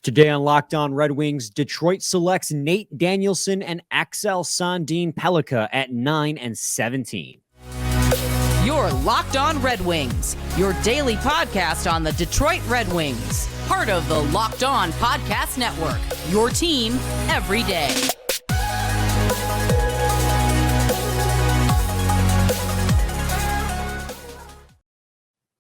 Today on Locked On Red Wings, Detroit selects Nate Danielson and Axel Sandin Pellikka at 9 and 17. You're Locked On Red Wings, your daily podcast on the Detroit Red Wings. Part of the Locked On Podcast Network, your team every day.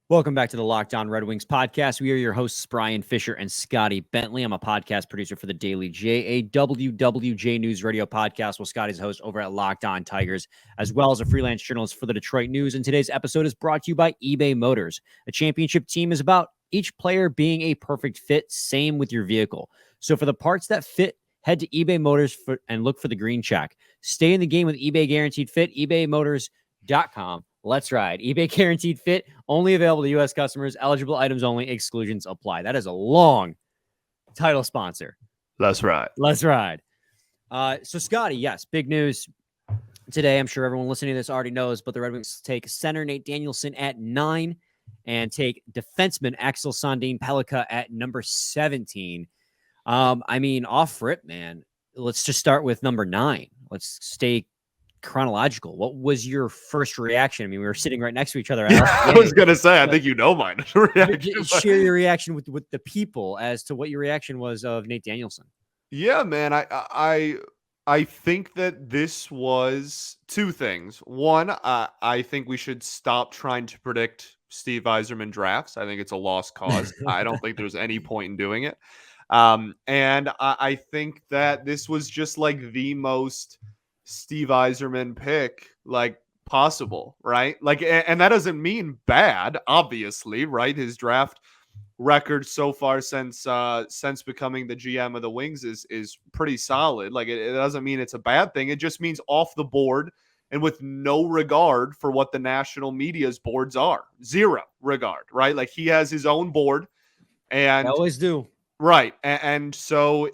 Welcome back to the Locked On Red Wings podcast. We are your hosts, Brian Fisher and Scotty Bentley. I'm a podcast producer for the daily JAWWJ News Radio podcast, while Scotty's a host over at Locked On Tigers, as well as a freelance journalist for the Detroit News. And today's episode is brought to you by eBay Motors. A championship team is about each player being a perfect fit. Same with your vehicle. So for the parts that fit, head to eBay Motors and look for the green check. Stay in the game with eBay Guaranteed Fit, ebaymotors.com. Let's ride. eBay Guaranteed Fit, only available to U.S. customers. Eligible items only. Exclusions apply. That is a long title sponsor. Let's ride. Let's ride. So, Scotty, yes, big news today. I'm sure everyone listening to this already knows, but the Red Wings take center Nate Danielson at 9 and take defenseman Axel Sandin Pellikka at number 17. Off rip, man. Let's just start with number 9. Let's stay chronological. What was your first reaction? I mean, we were sitting right next to each other. I was going to say, I think you know mine. Share your reaction with the people as to what your reaction was of Nate Danielson. Yeah, man. I think that this was two things. One, I think we should stop trying to predict Steve Yzerman drafts. I think it's a lost cause. I don't think there's any point in doing it. And I think that this was just like the most Steve Yzerman pick like possible, right? Like, and that doesn't mean bad, obviously, right? His draft record so far since becoming the GM of the Wings is pretty solid. Like, it doesn't mean it's a bad thing. It just means off the board and with no regard for what the national media's boards are. Zero regard, right? Like, he has his own board, and I always do. Right. And so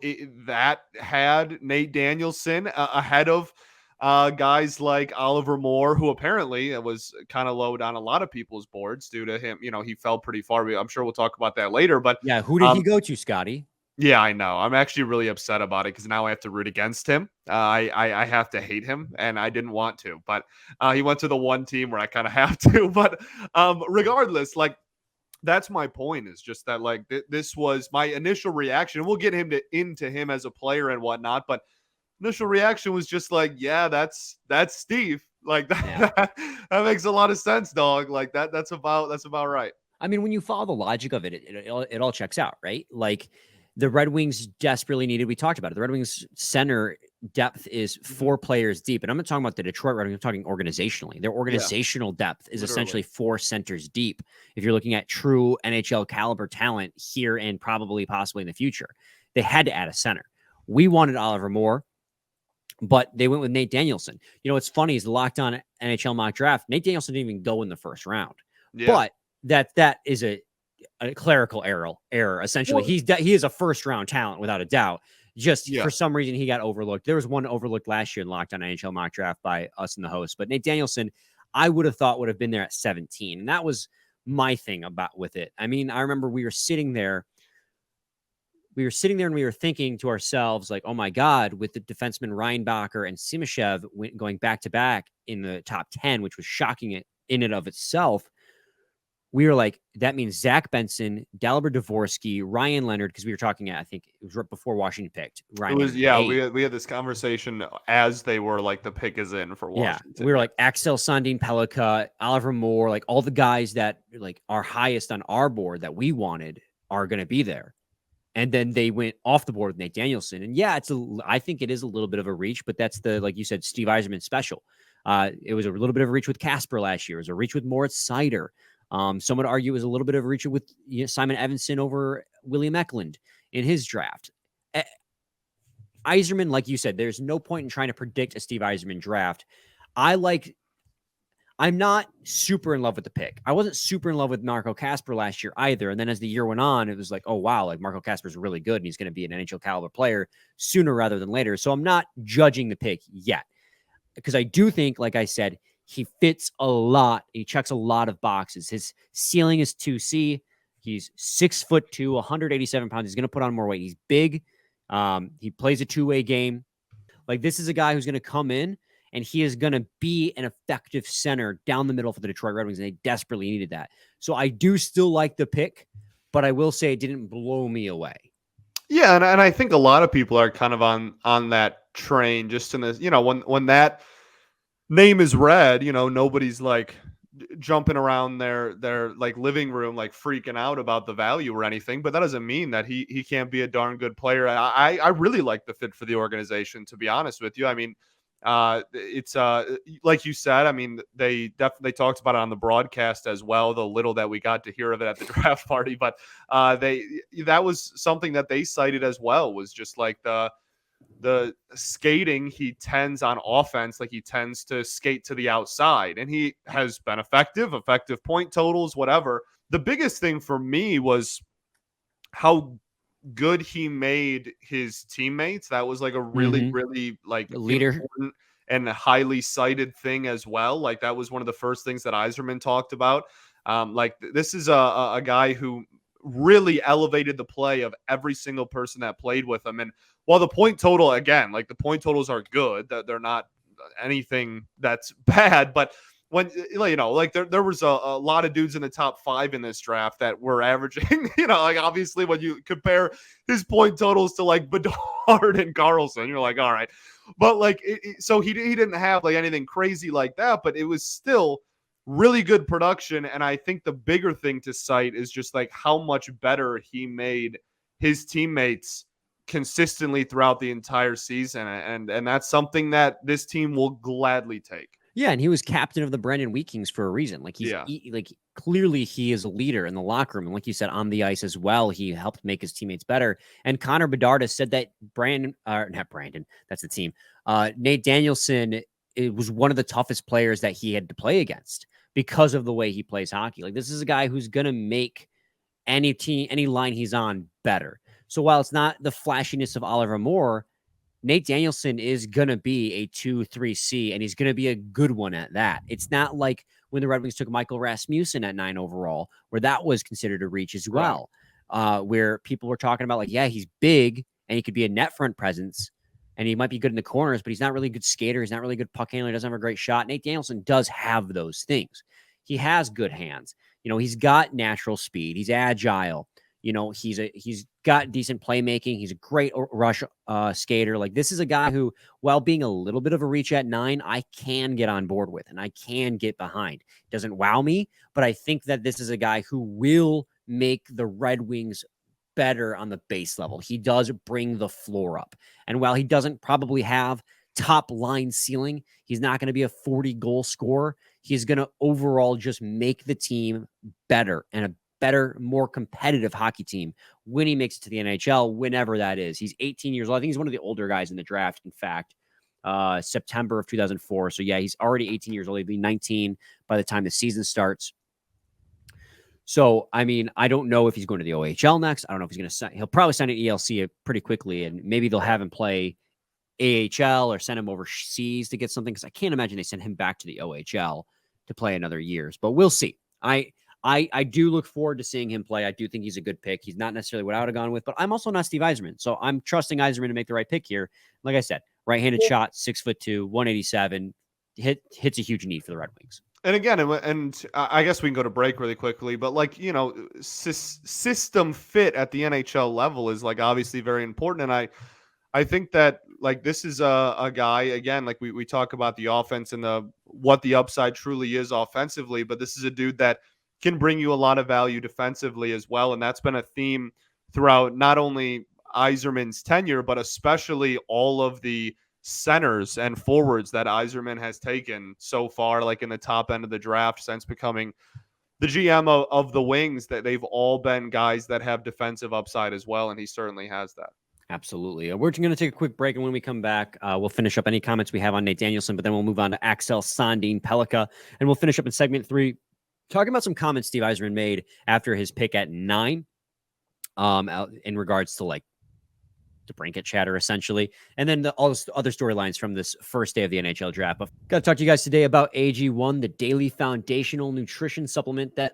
that had Nate Danielson ahead of guys like Oliver Moore, who apparently was kind of low on a lot of people's boards due to him. You know, he fell pretty far. I'm sure we'll talk about that later. But yeah, who did he go to, Scotty? Yeah, I know. I'm actually really upset about it because now I have to root against him. I have to hate him, and I didn't want to. But he went to the one team where I kind of have to. But regardless, like, that's my point, is just that, like, this was my initial reaction. We'll get into him as a player and whatnot, but initial reaction was just like, yeah, that's Steve. Like, that makes a lot of sense, dog. Like, that's about right. I mean, when you follow the logic of it, it all checks out, right? Like, the Red Wings desperately needed, we talked about it, the Red Wings center depth is 4 players deep. And I'm not talking about the Detroit Red Wings, I'm talking organizationally. Their organizational depth is essentially 4 centers deep. If you're looking at true NHL caliber talent here and possibly in the future, they had to add a center. We wanted Oliver Moore, but they went with Nate Danielson. You know, what's funny is the Locked On NHL mock draft, Nate Danielson didn't even go in the first round. Yeah. But that is a clerical error. Essentially, he is a first round talent without a doubt. Just for some reason, he got overlooked. There was one overlooked last year in Locked On NHL mock draft by us and the host. But Nate Danielson, I would have thought would have been there at 17. And that was my thing with it. I mean, I remember we were sitting there and we were thinking to ourselves, like, oh my God, with the defenseman Reinbacher and Simashev going back to back in the top 10, which was shocking in and of itself. We were like, that means Zach Benson, Dalibor Dvorsky, Ryan Leonard, because we were talking, I think it was right before Washington picked. Ryan we had this conversation as they were like, the pick is in for Washington. Yeah, we were like Axel Sandin Pellikka, Oliver Moore, like all the guys that like are highest on our board that we wanted are going to be there. And then they went off the board with Nate Danielson. And yeah, I think it is a little bit of a reach, but that's like you said, Steve Yzerman special. It was a little bit of a reach with Casper last year. It was a reach with Moritz Seider. Some would argue it was a little bit of a reach with Simon Evanson over William Eklund in his draft. Yzerman, like you said, there's no point in trying to predict a Steve Yzerman draft. I'm not super in love with the pick. I wasn't super in love with Marco Casper last year either. And then as the year went on, it was like, oh, wow, like Marco Casper's really good and he's going to be an NHL caliber player sooner rather than later. So I'm not judging the pick yet, because I do think, like I said, he fits a lot. He checks a lot of boxes. His ceiling is 2C. He's 6'2", 187 pounds. He's going to put on more weight. He's big. He plays a two-way game. Like, this is a guy who's going to come in and he is going to be an effective center down the middle for the Detroit Red Wings, and they desperately needed that. So I do still like the pick, but I will say it didn't blow me away. Yeah, and I think a lot of people are kind of on that train, just in this, when that name is read, nobody's like jumping around their like living room, like freaking out about the value or anything, but that doesn't mean that he can't be a darn good player. I really like the fit for the organization, to be honest with you. I mean, it's like you said, I mean, they definitely talked about it on the broadcast as well, the little that we got to hear of it at the draft party, but that was something that they cited as well, was just like the skating he tends on offense. Like, he tends to skate to the outside, and he has been effective point totals, whatever. The biggest thing for me was how good he made his teammates. That was like a really, really like leader important and highly cited thing as well. Like, that was one of the first things that Yzerman talked about. Like, this is a guy who really elevated the play of every single person that played with him. And while the point total, again, like, the point totals are good, that they're not anything that's bad, but when, like, there was a lot of dudes in the top 5 in this draft that were averaging, like, obviously when you compare his point totals to like Bedard and Carlson, you're like, all right. But like, so he didn't have like anything crazy like that, but it was still really good production. And I think the bigger thing to cite is just like how much better he made his teammates consistently throughout the entire season. And that's something that this team will gladly take. Yeah, and he was captain of the Brandon Wheat Kings for a reason. Like, like, clearly he is a leader in the locker room, and like you said, on the ice as well, he helped make his teammates better. And Connor Bedard has said that not Brandon, that's the team. Nate Danielson, it was one of the toughest players that he had to play against because of the way he plays hockey. Like, this is a guy who's gonna make any team, any line he's on, better. So while it's not the flashiness of Oliver Moore, Nate Danielson is going to be a 2-3C, and he's going to be a good one at that. It's not like when the Red Wings took Michael Rasmussen at 9 overall, where that was considered a reach as well, where people were talking about, like, yeah, he's big, and he could be a net front presence, and he might be good in the corners, but he's not really a good skater. He's not really a good puck handler. He doesn't have a great shot. Nate Danielson does have those things. He has good hands. He's got natural speed. He's agile. He's got decent playmaking. He's a great rush skater. Like, this is a guy who, while being a little bit of a reach at 9, I can get on board with, and I can get behind. Doesn't wow me, but I think that this is a guy who will make the Red Wings better on the base level. He does bring the floor up. And while he doesn't probably have top line ceiling, he's not going to be a 40-goal scorer. He's going to overall just make the team better, and a better, more competitive hockey team when he makes it to the NHL, whenever that is. He's 18 years old. I think he's one of the older guys in the draft, in fact, September of 2004. So yeah, he's already 18 years old. He'll be 19 by the time the season starts. So, I mean, I don't know if he's going to the OHL next. I don't know if he's going to sign. He'll probably sign an ELC pretty quickly, and maybe they'll have him play AHL or send him overseas to get something, because I can't imagine they send him back to the OHL to play another years, but we'll see. I do look forward to seeing him play. I do think he's a good pick. He's not necessarily what I would have gone with, but I'm also not Steve Yzerman. So I'm trusting Yzerman to make the right pick here. Like I said, right-handed shot, 6'2", 187, hits a huge need for the Red Wings. And again, and I guess we can go to break really quickly, but like, system fit at the NHL level is like obviously very important. And I think that like this is a guy, again, like we talk about the offense and what the upside truly is offensively, but this is a dude that can bring you a lot of value defensively as well. And that's been a theme throughout not only Yzerman's tenure, but especially all of the centers and forwards that Yzerman has taken so far, like in the top end of the draft since becoming the GM of the Wings, that they've all been guys that have defensive upside as well. And he certainly has that. Absolutely. We're going to take a quick break, and when we come back, we'll finish up any comments we have on Nate Danielson, but then we'll move on to Axel Sandin Pellikka, and we'll finish up in segment 3, talking about some comments Steve Yzerman made after his pick at 9, in regards to like the brinket chatter, essentially. And then all the other storylines from this first day of the NHL draft. But got to talk to you guys today about AG1, the daily foundational nutrition supplement that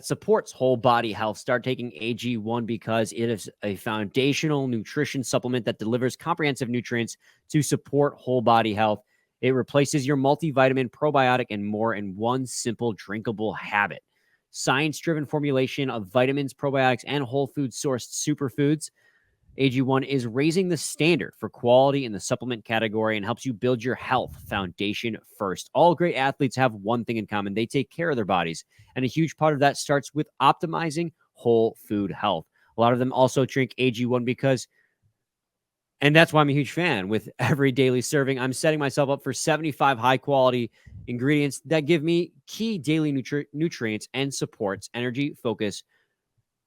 supports whole body health. Start taking AG1 because it is a foundational nutrition supplement that delivers comprehensive nutrients to support whole body health. It replaces your multivitamin, probiotic, and more in one simple drinkable habit. Science-driven formulation of vitamins, probiotics, and whole food sourced superfoods. AG1 is raising the standard for quality in the supplement category and helps you build your health foundation first. All great athletes have one thing in common. They take care of their bodies. And a huge part of that starts with optimizing whole food health. A lot of them also drink AG1 because, and that's why I'm a huge fan, with every daily serving, I'm setting myself up for 75 high-quality ingredients that give me key daily nutrients and supports energy, focus,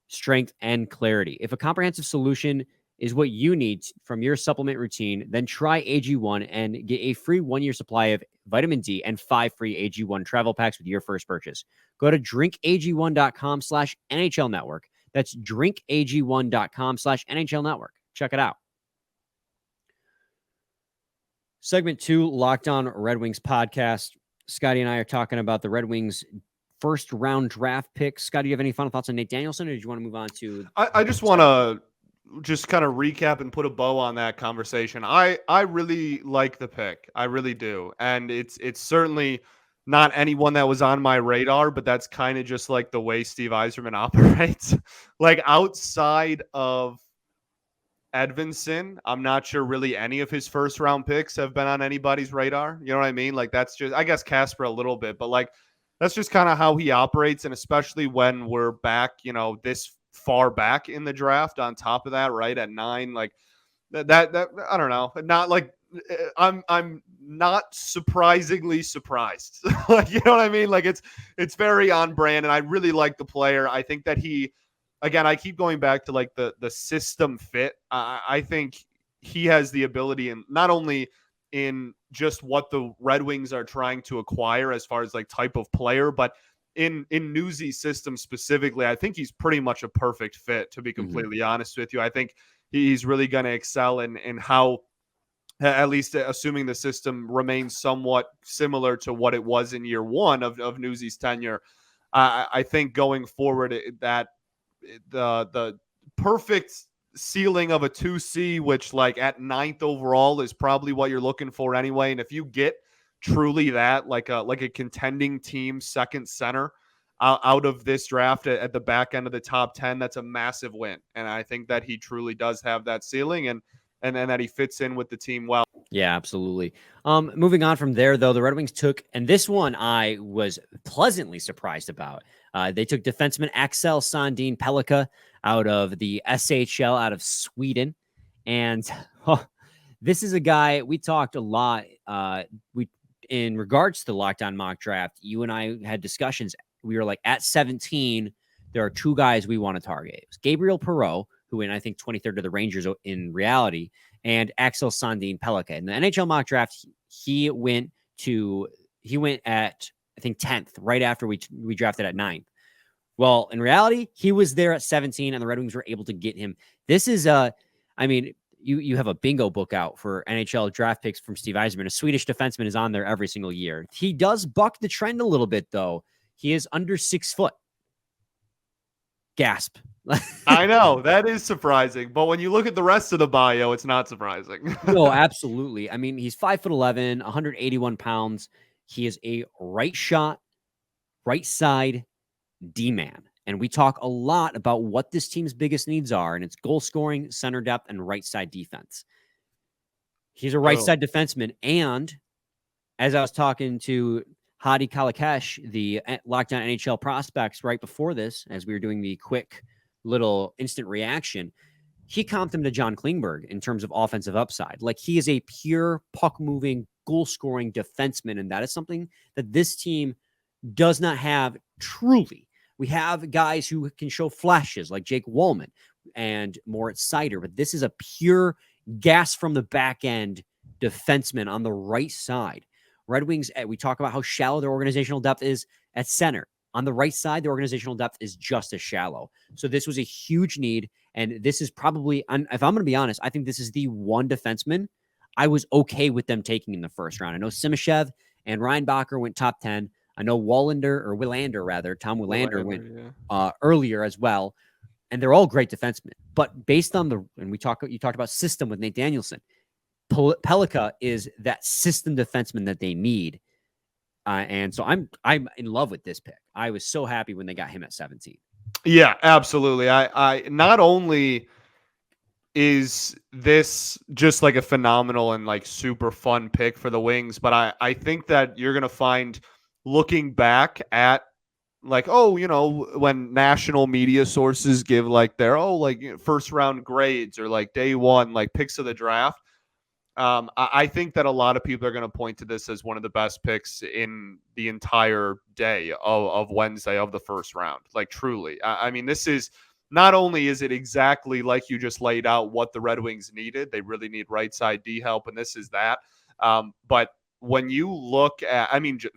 strength, and clarity. If a comprehensive solution is what you need from your supplement routine, then try AG1 and get a free 1-year supply of vitamin D and 5 free AG1 travel packs with your first purchase. Go to drinkag1.com/NHL network. That's drinkag1.com/NHL network. Check it out. Segment 2, Locked On Red Wings podcast. Scotty and I are talking about the Red Wings first round draft picks. Scott, do you have any final thoughts on Nate Danielson, or did you want to move on to? I just want to kind of recap and put a bow on that conversation. I really like the pick. I really do. And it's certainly not anyone that was on my radar, but that's kind of just like the way Steve Yzerman operates. Like outside of Edvinsson, I'm not sure really any of his first round picks have been on anybody's radar. You know what I mean? Like that's just, I guess Casper a little bit, but like that's just kind of how he operates. And especially when we're back, this far back in the draft on top of that, right at 9, like that I don't know, not like I'm not surprisingly surprised. Like, you know what I mean? Like it's very on brand, and I really like the player. I think that again, I keep going back to like the system fit. I think he has the ability, and not only in just what the Red Wings are trying to acquire as far as like type of player, but in Newsy's system specifically, I think he's pretty much a perfect fit, to be completely honest with you. I think he's really going to excel in how, at least assuming the system remains somewhat similar to what it was in year 1 of Newsy's tenure. I think going forward that the perfect ceiling of a 2C, which like at 9th overall is probably what you're looking for anyway. And if you get truly that, like a contending team second center out of this draft at the back end of the top 10, that's a massive win. And I think that he truly does have that ceiling, and that he fits in with the team well. Yeah, absolutely. Moving on from there, though, the Red Wings took, and this one I was pleasantly surprised about. They took defenseman Axel Sandin Pellikka out of the SHL out of Sweden. And this is a guy we talked a lot. In regards to the Lockdown mock draft, you and I had discussions. We were like, at 17, there are 2 guys we want to target. It was Gabriel Perreault, who went, I think, 23rd to the Rangers in reality, and Axel Sandin Pellikka. In the NHL mock draft, he went at, I think, 10th, right after we drafted at 9th. Well, in reality, he was there at 17, and the Red Wings were able to get him. This is you have a bingo book out for NHL draft picks from Steve Yzerman. A Swedish defenseman is on there every single year. He does buck the trend a little bit, though. He is under 6 foot. Gasp. I know, that is surprising. But when you look at the rest of the bio, it's not surprising. No, absolutely. I mean, he's 5'11", 181 pounds. He is a right shot, right side D-man. And we talk a lot about what this team's biggest needs are, and it's goal scoring, center depth, and right side defense. He's a right side defenseman. And as I was talking to Hadi Kalakash, the Lockdown NHL prospects right before this, as we were doing the quick little instant reaction, he comped him to John Klingberg in terms of offensive upside. Like, he is a pure puck-moving, goal-scoring defenseman, and that is something that this team does not have truly. We have guys who can show flashes like Jake Wollman and Moritz Seider, but this is a pure gas from the back end defenseman on the right side. Red Wings, we talk about how shallow their organizational depth is at center. On the right side, the organizational depth is just as shallow. So this was a huge need. And this is probably, if I'm going to be honest, I think this is the one defenseman I was okay with them taking in the first round. I know Simashev and Reinbacher went top 10. I know Tom Willander went earlier as well. And they're all great defensemen. But based on you talked about system with Nate Danielson, Pellikka is that system defenseman that they need. And so I'm in love with this pick. I was so happy when they got him at 17. Yeah, absolutely. I not only is this just like a phenomenal and like super fun pick for the Wings, but I think that you're going to find, looking back at like, when national media sources give like their first round grades or like day one like picks of the draft, I think that a lot of people are going to point to this as one of the best picks in the entire day of Wednesday of the first round. Like, truly. I mean, this is, not only is it exactly like you just laid out what the Red Wings needed, they really need right side D help, and this is that. But when you look at,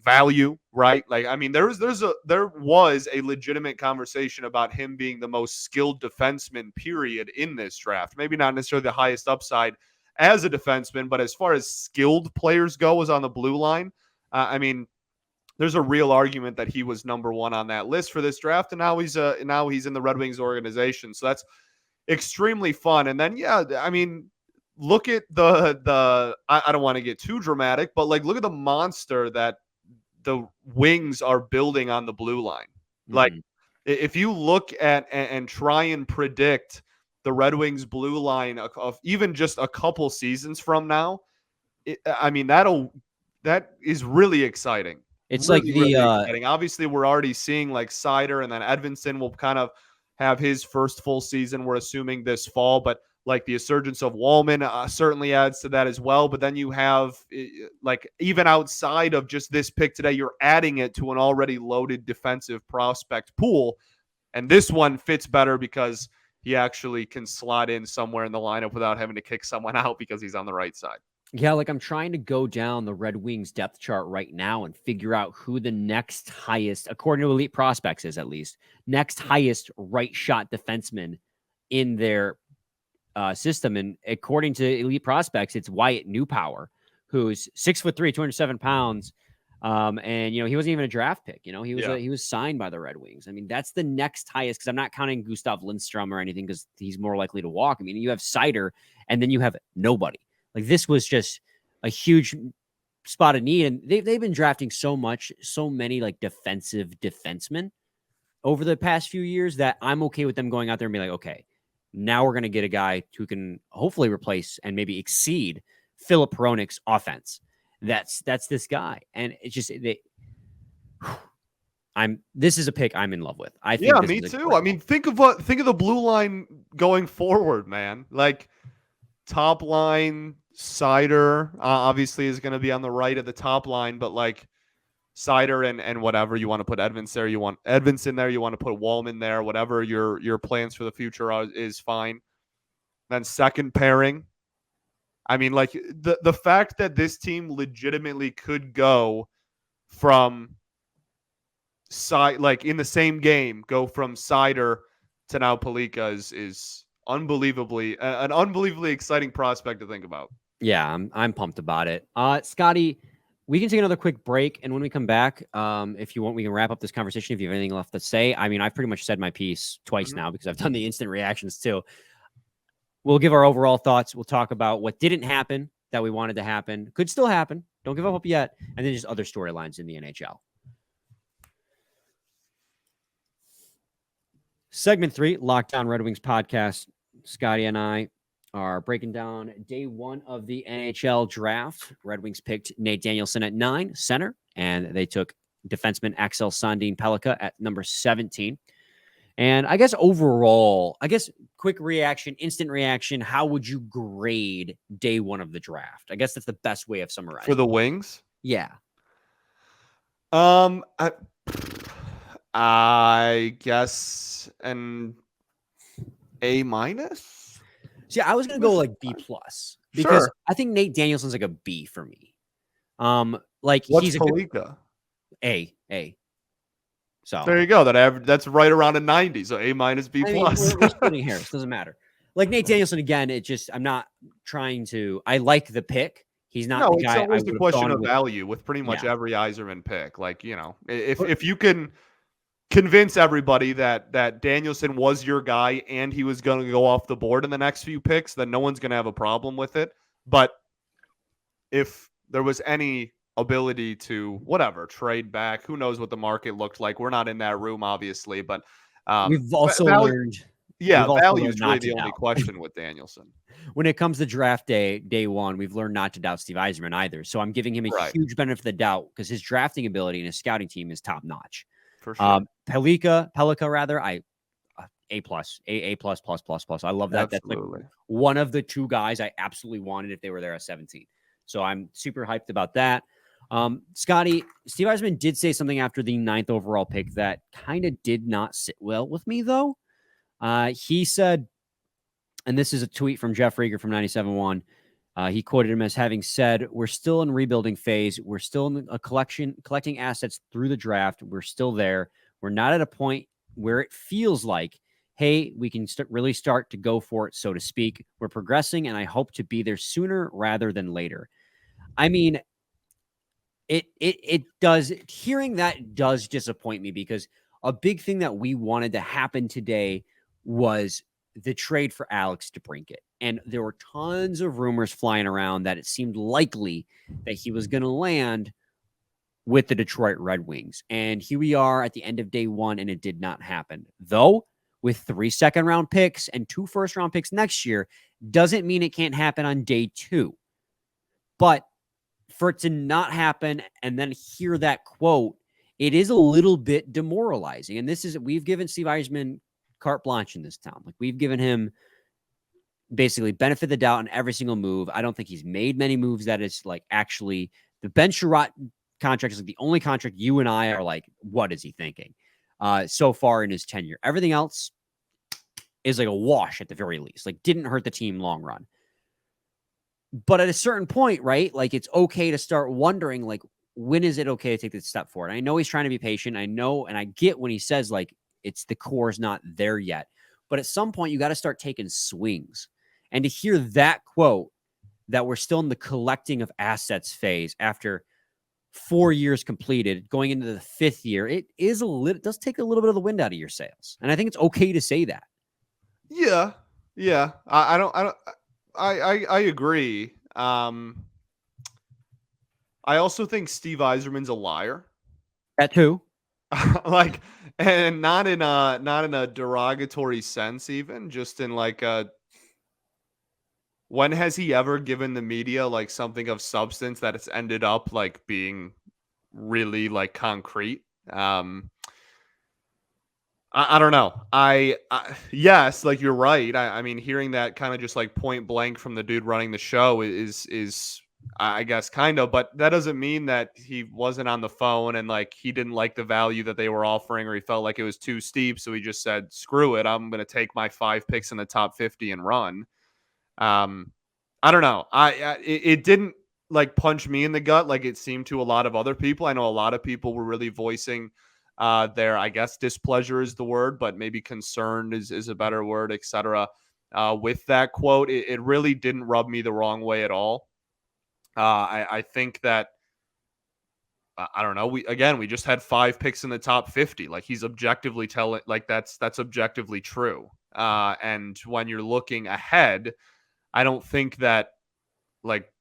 value, right? Like, there was a legitimate conversation about him being the most skilled defenseman, period, in this draft. Maybe not necessarily the highest upside as a defenseman, but as far as skilled players go, was on the blue line. There's a real argument that he was number one on that list for this draft, and now he's in the Red Wings organization. So that's extremely fun. And then, look at the I don't want to get too dramatic, but like, look at the monster that the Wings are building on the blue line. Mm-hmm. Like, if you look at and try and predict the Red Wings blue line of even just a couple seasons from now, that is really exciting. It's really, like the really exciting. Obviously, we're already seeing like Seider, and then Edvinsson will kind of have his first full season, we're assuming, this fall, but like the resurgence of Wallman certainly adds to that as well. But then you have, like, even outside of just this pick today, you're adding it to an already loaded defensive prospect pool. And this one fits better because he actually can slot in somewhere in the lineup without having to kick someone out because he's on the right side. Yeah, like, I'm trying to go down the Red Wings depth chart right now and figure out who the next highest, according to Elite Prospects is at least, next highest right shot defenseman in their system. And according to Elite Prospects, it's Wyatt Newpower, who's 6'3", 207 pounds. And he wasn't even a draft pick. He was signed by the Red Wings. That's the next highest, because I'm not counting Gustav Lindstrom or anything, because he's more likely to walk. You have Seider, and then you have nobody. Like, this was just a huge spot of need, and they've been drafting so many like defensive defensemen over the past few years that I'm okay with them going out there and be like, okay, now we're going to get a guy who can hopefully replace and maybe exceed Philip Hronek's offense. That's this guy. And it's just, this is a pick I'm in love with. I think. Yeah, me too. Think of the blue line going forward, man. Like, top line, Seider obviously is going to be on the right of the top line, but like Seider and whatever, you want to put Edvinsson there, you want Edvinsson there, you want to put Wallman there, whatever your plans for the future is fine. Then second pairing, like the fact that this team legitimately could go from in the same game, go from Seider to now Pellikka is an unbelievably exciting prospect to think about. Yeah, I'm pumped about it. Scotty, we can take another quick break, and when we come back, if you want, we can wrap up this conversation if you have anything left to say. I've pretty much said my piece twice now because I've done the instant reactions too. We'll give our overall thoughts. We'll talk about what didn't happen that we wanted to happen. Could still happen. Don't give up hope yet. And then just other storylines in the NHL. Segment 3, Locked On Red Wings podcast. Scotty and I are breaking down day one of the NHL draft. Red Wings picked Nate Danielson at 9, center, and they took defenseman Axel Sandin Pellikka at number 17. And I guess overall, quick reaction, instant reaction, how would you grade day one of the draft? I guess that's the best way of summarizing. For the Wings? Yeah. I guess an A-. See, I was going to go like B+ because I think Nate Danielson's like a B for me. What's he's Pellikka? A. So there you go. That's right around a 90. So A minus, B I mean, plus. we're splitting hairs. Doesn't matter. Like Nate Danielson again. I'm not trying to. I like the pick. He's not No, the it's guy I always would a have question gone of with. value with pretty much Yeah. every Yzerman pick. Like, if But- if you can convince everybody that Danielson was your guy and he was going to go off the board in the next few picks, then no one's going to have a problem with it. But if there was any ability to trade back, who knows what the market looked like? We're not in that room, obviously, but We've also value, learned. yeah, we've also value learned is not really to the only doubt. question with Danielson. When it comes to draft day one, we've learned not to doubt Steve Yzerman either. So I'm giving him a Right. huge benefit of the doubt because his drafting ability and his scouting team is top notch. For sure. Pellikka rather, A plus, A plus plus plus plus. I love that. Absolutely. That's like one of the two guys I absolutely wanted if they were there at 17. So I'm super hyped about that. Scotty, Steve Yzerman did say something after the 9th overall pick that kind of did not sit well with me, though. He said, and this is a tweet from Jeff Rieger from 97.1. He quoted him as having said, "We're still in rebuilding phase. We're still in a collecting assets through the draft. We're still there. We're not at a point where it feels like, hey, we can really start to go for it, so to speak. We're progressing, and I hope to be there sooner rather than later." I mean, it does. Hearing that does disappoint me because a big thing that we wanted to happen today was the trade for Alex DeBrincat. And there were tons of rumors flying around that it seemed likely that he was going to land with the Detroit Red Wings. And here we are at the end of day one, and it did not happen. Though, with 3 second-round picks and 2 first-round picks next year, doesn't mean it can't happen on day 2. But for it to not happen and then hear that quote, it is a little bit demoralizing. And we've given Steve Yzerman carte blanche in this town. Like, we've given him basically benefit of the doubt on every single move. I don't think he's made many moves that is like actually the Ben Sherratt contract is like the only contract you and I are like, what is he thinking? So far in his tenure, everything else is like a wash at the very least. Like, didn't hurt the team long run. But at a certain point, right? Like, it's okay to start wondering, like, when is it okay to take this step forward? I know he's trying to be patient. I know, and I get when he says like it's the core's not there yet. But at some point, you got to start taking swings. And to hear that quote, that we're still in the collecting of assets phase after 4 years completed, going into the 5th year, it does take a little bit of the wind out of your sails. And I think it's okay to say that. Yeah. I agree. I also think Steve Yzerman's a liar. That too. Like, and not in a derogatory sense, even just in like when has he ever given the media like something of substance that it's ended up like being really like concrete? I don't know. I yes, like you're right. I mean, hearing that kind of just like point blank from the dude running the show is I guess kind of, but that doesn't mean that he wasn't on the phone and like he didn't like the value that they were offering or he felt like it was too steep. So he just said, screw it. I'm going to take my 5 picks in the top 50 and run. I don't know. It didn't like punch me in the gut like it seemed to a lot of other people. I know a lot of people were really voicing their, I guess, displeasure is the word, but maybe concerned is a better word, etc. With that quote, it really didn't rub me the wrong way at all. I think that I don't know. We just had 5 picks in the top 50. Like he's objectively telling, like that's objectively true. And when you're looking ahead, I don't think that like.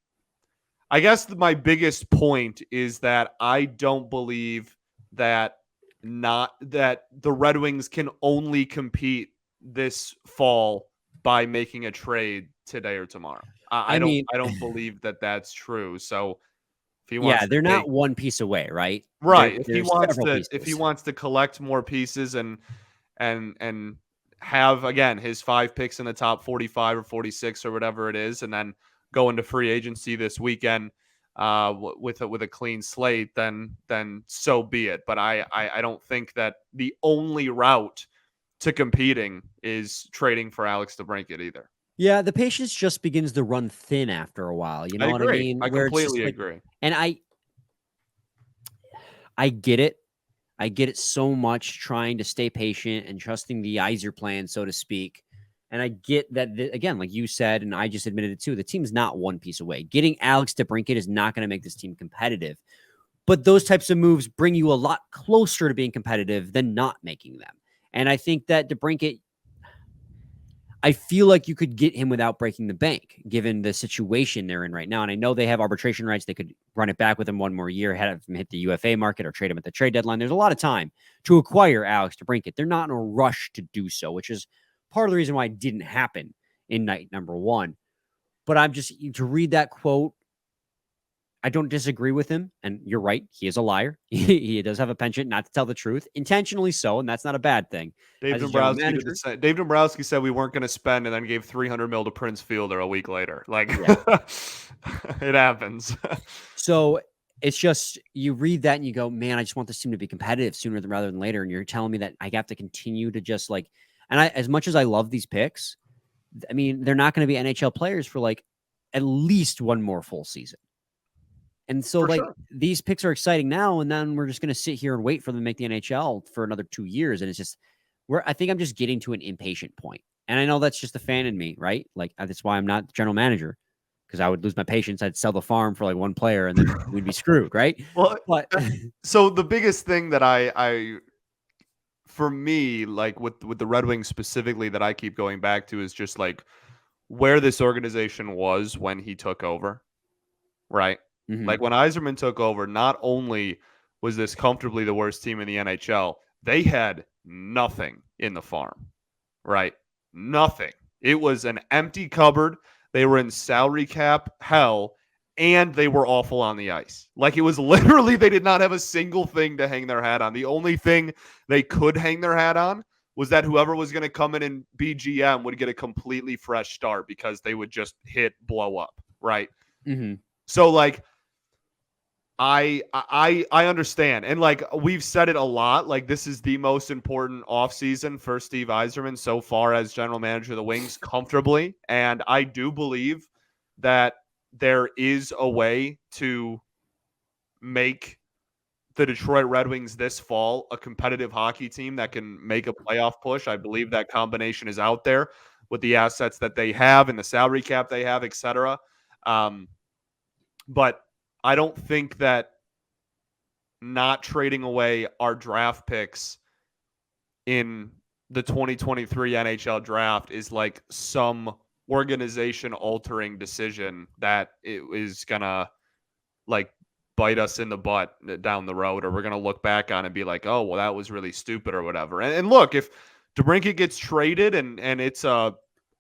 I guess my biggest point is that I don't believe that the Red Wings can only compete this fall by making a trade today or tomorrow. I don't believe that that's true. So if he wants, they're not one piece away, right? Right. If he wants to collect more pieces and have again his 5 picks in the top 45 or 46 or whatever it is, and then go into free agency this weekend with a clean slate, then so be it. But I don't think that the only route to competing is trading for Alex DeBrincat either. Yeah, the patience just begins to run thin after a while. You know what I mean? I completely agree. And I get it. I get it so much trying to stay patient and trusting the Yzer plan, so to speak. And I get that, again, like you said, and I just admitted it too, the team's not one piece away. Getting Alex DeBrincat is not going to make this team competitive. But those types of moves bring you a lot closer to being competitive than not making them. And I think that DeBrincat, I feel like you could get him without breaking the bank, given the situation they're in right now. And I know they have arbitration rights. They could run it back with him one more year, have him hit the UFA market or trade him at the trade deadline. There's a lot of time to acquire Alex DeBrincat. They're not in a rush to do so, which is part of the reason why it didn't happen in night number 1. But I'm just, to read that quote, I don't disagree with him. And you're right. He is a liar. He does have a penchant not to tell the truth, intentionally so. And that's not a bad thing. Dave Dombrowski said we weren't going to spend and then gave $300 million to Prince Fielder a week later. Like, yeah. It happens. So it's just, you read that and you go, man, I just want this team to be competitive sooner rather than later. And you're telling me that I have to continue to just like, and as much as I love these picks, I mean, they're not going to be NHL players for like at least one more full season. And so, these picks are exciting now, and then we're just going to sit here and wait for them to make the NHL for another 2 years. And it's just, I think I'm just getting to an impatient point. And I know that's just the fan in me, right? Like, that's why I'm not the general manager, because I would lose my patience. I'd sell the farm for like one player, and then we'd be screwed, right? Well, but so the biggest thing that for me, like with the Red Wings specifically, that I keep going back to is just like where this organization was when he took over, right? Mm-hmm. Like when Yzerman took over, not only was this comfortably the worst team in the NHL, they had nothing in the farm, right? Nothing. It was an empty cupboard. They were in salary cap hell, and they were awful on the ice. Like, it was literally, they did not have a single thing to hang their hat on. The only thing they could hang their hat on was that whoever was going to come in and be GM would get a completely fresh start, because they would just blow up, right? Mm-hmm. So, like, I understand. And like we've said it a lot, like this is the most important offseason for Steve Yzerman so far as general manager of the Wings, comfortably. And I do believe that there is a way to make the Detroit Red Wings this fall a competitive hockey team that can make a playoff push. I believe that combination is out there with the assets that they have and the salary cap they have, etc. But I don't think that not trading away our draft picks in the 2023 NHL draft is like some organization altering decision that it is going to like bite us in the butt down the road, or we're going to look back on and be like, oh, well, that was really stupid or whatever. And look, if DeBrincat gets traded and it's a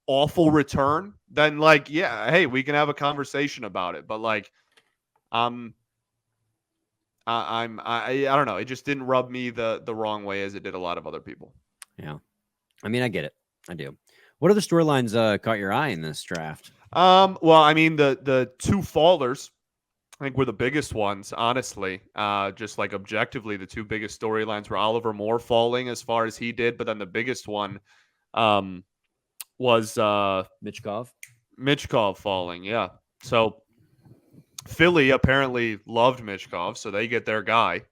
awful return, then like, yeah, hey, we can have a conversation about it. But like, I don't know. It just didn't rub me the wrong way as it did a lot of other people. Yeah. I mean, I get it. I do. What other storylines caught your eye in this draft? Well, I mean, the two fallers, I think, were the biggest ones, honestly. Just like objectively, the two biggest storylines were Oliver Moore falling as far as he did, but then the biggest one was Michkov falling. Yeah. So Philly apparently loved Michkov, so they get their guy,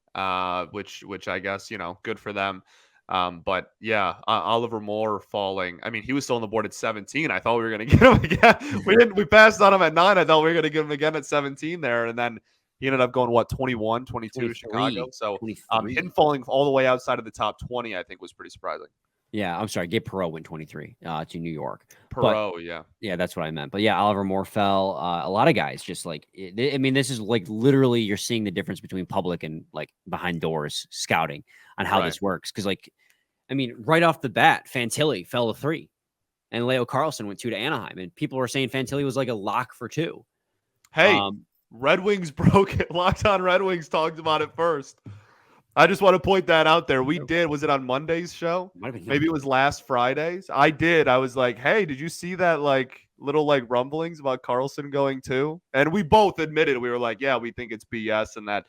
which I guess, good for them. But yeah, Oliver Moore falling. I mean, he was still on the board at 17. I thought we were going to get him again. We passed on him at 9. I thought we were going to get him again at 17 there. And then he ended up going, 21, 22 to Chicago. So him falling all the way outside of the top 20, I think, was pretty surprising. Yeah, I'm sorry. Gabe Perreault went 23 to New York. Perreault, yeah. Yeah, that's what I meant. But yeah, Oliver Moore fell. A lot of guys just like, I mean, this is like literally you're seeing the difference between public and like behind doors scouting on how this works. Because like, I mean, right off the bat, Fantilli fell to 3 and Leo Carlson went 2 to Anaheim. And people were saying Fantilli was like a lock for 2. Hey, Red Wings broke it. Locked On Red Wings talked about it first. I just want to point that out there. We did. Was it on Monday's show? Maybe it was last Friday's. I did. I was like, hey, did you see that like little like rumblings about Carlson going 2? And we both admitted, we were like, yeah, we think it's BS and that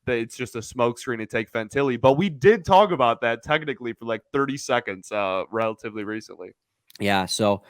it's just a smokescreen to take Fantilli. But we did talk about that technically for like 30 seconds relatively recently. Yeah. So,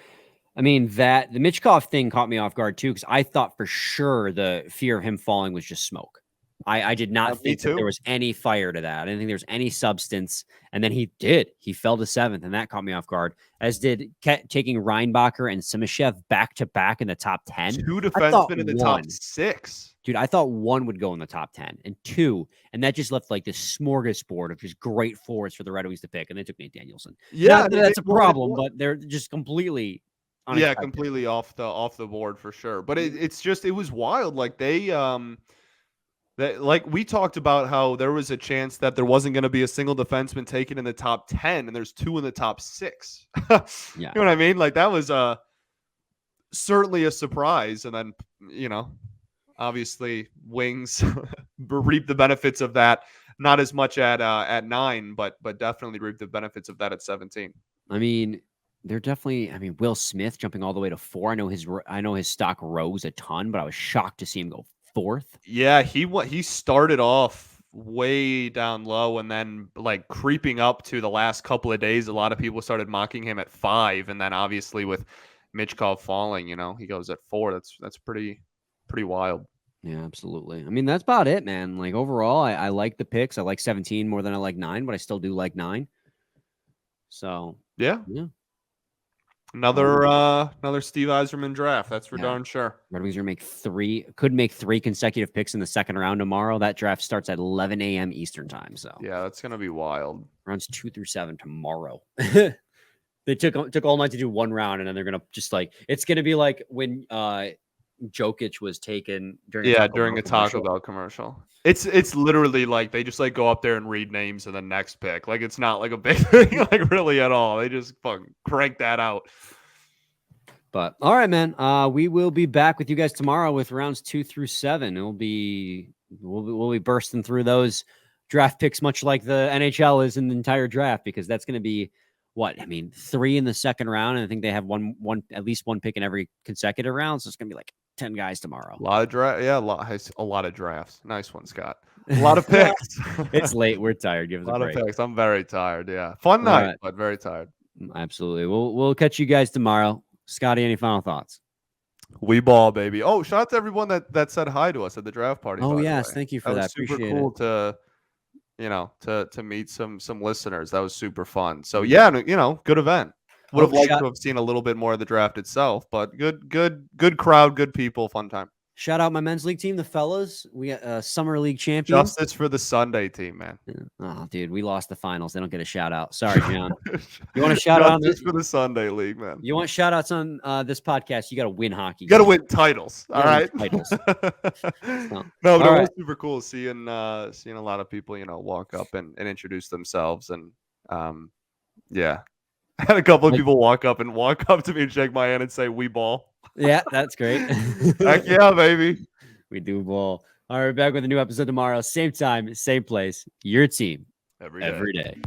I mean, the Michkov thing caught me off guard too, because I thought for sure the fear of him falling was just smoke. I did not Me think that there too. was any fire to that. I didn't think there was any substance. And then he did. He fell to 7th, and that caught me off guard, as did taking Reinbacher and Simashev back to back in the top 10. 2 I thought defensemen in the top one. 6. Dude, I thought 1 would go in the top 10 and 2, and that just left like this smorgasbord of just great forwards for the Red Wings to pick, and they took Nate Danielson. Yeah, Not that that's a they wanted problem, one. but they're just completely Yeah, unexpected. completely off the board for sure. But it's just, it was wild. Like that, like we talked about how there was a chance that there wasn't going to be a single defenseman taken in the top 10, and there's 2 in the top 6. Yeah. You know what I mean? Like that was certainly a surprise. And then, obviously Wings reap the benefits of that. Not as much at 9, but definitely reap the benefits of that at 17. I mean, they're definitely. I mean, Will Smith jumping all the way to 4. I know his stock rose a ton, but I was shocked to see him go 4th. Yeah, he started off way down low and then like creeping up to the last couple of days. A lot of people started mocking him at 5, and then obviously with Michkov falling, he goes at 4. That's pretty wild. Yeah, absolutely. I mean, that's about it, man. Like overall, I like the picks. I like 17 more than I like 9, but I still do like 9. So Yeah. Another Steve Yzerman draft. That's for darn sure. Red Wings could make 3 consecutive picks in the second round tomorrow. That draft starts at 11 a.m. Eastern time. So yeah, that's gonna be wild. Rounds 2 through 7 tomorrow. They took all night to do 1 round, and then they're gonna just like it's gonna be like when Jokic was taken during a Taco Bell commercial. It's literally like they just like go up there and read names and the next pick. Like it's not like a big thing, like really at all. They just fucking crank that out. But all right, man. We will be back with you guys tomorrow with rounds 2 through 7. We'll be bursting through those draft picks, much like the NHL is in the entire draft, because that's going to be 3 in the second round, and I think they have at least one pick in every consecutive round. So it's going to be like 10 guys tomorrow. A lot of draft, yeah, a lot of drafts. Nice one, Scott. A lot of picks. It's late. We're tired. Give us a break. Lot of picks. I'm very tired. Yeah, fun night, right, but very tired. Absolutely. We'll catch you guys tomorrow. Scotty, any final thoughts? We ball, baby. Oh, shout out to everyone that said hi to us at the draft party. Oh yes, thank you for that. Super Appreciate cool it. to meet some listeners. That was super fun. So yeah, good event. Would have liked to have seen a little bit more of the draft itself, but good crowd, good people, fun time. Shout out my men's league team, the fellas. We got summer league champions. Justice for the Sunday team, man. Yeah. Oh, dude, we lost the finals. They don't get a shout out. Sorry, John. You want to shout out on this for the Sunday league, man? You want shout outs on this podcast? You got to win hockey. You got to win titles. All right. Titles. No, but it was super cool seeing a lot of people, walk up and introduce themselves, and yeah. I had a couple of people walk up to me and shake my hand and say, "We ball." Yeah, that's great. Heck yeah, baby. We do ball. All right, we're back with a new episode tomorrow. Same time, same place. Your team. Every day.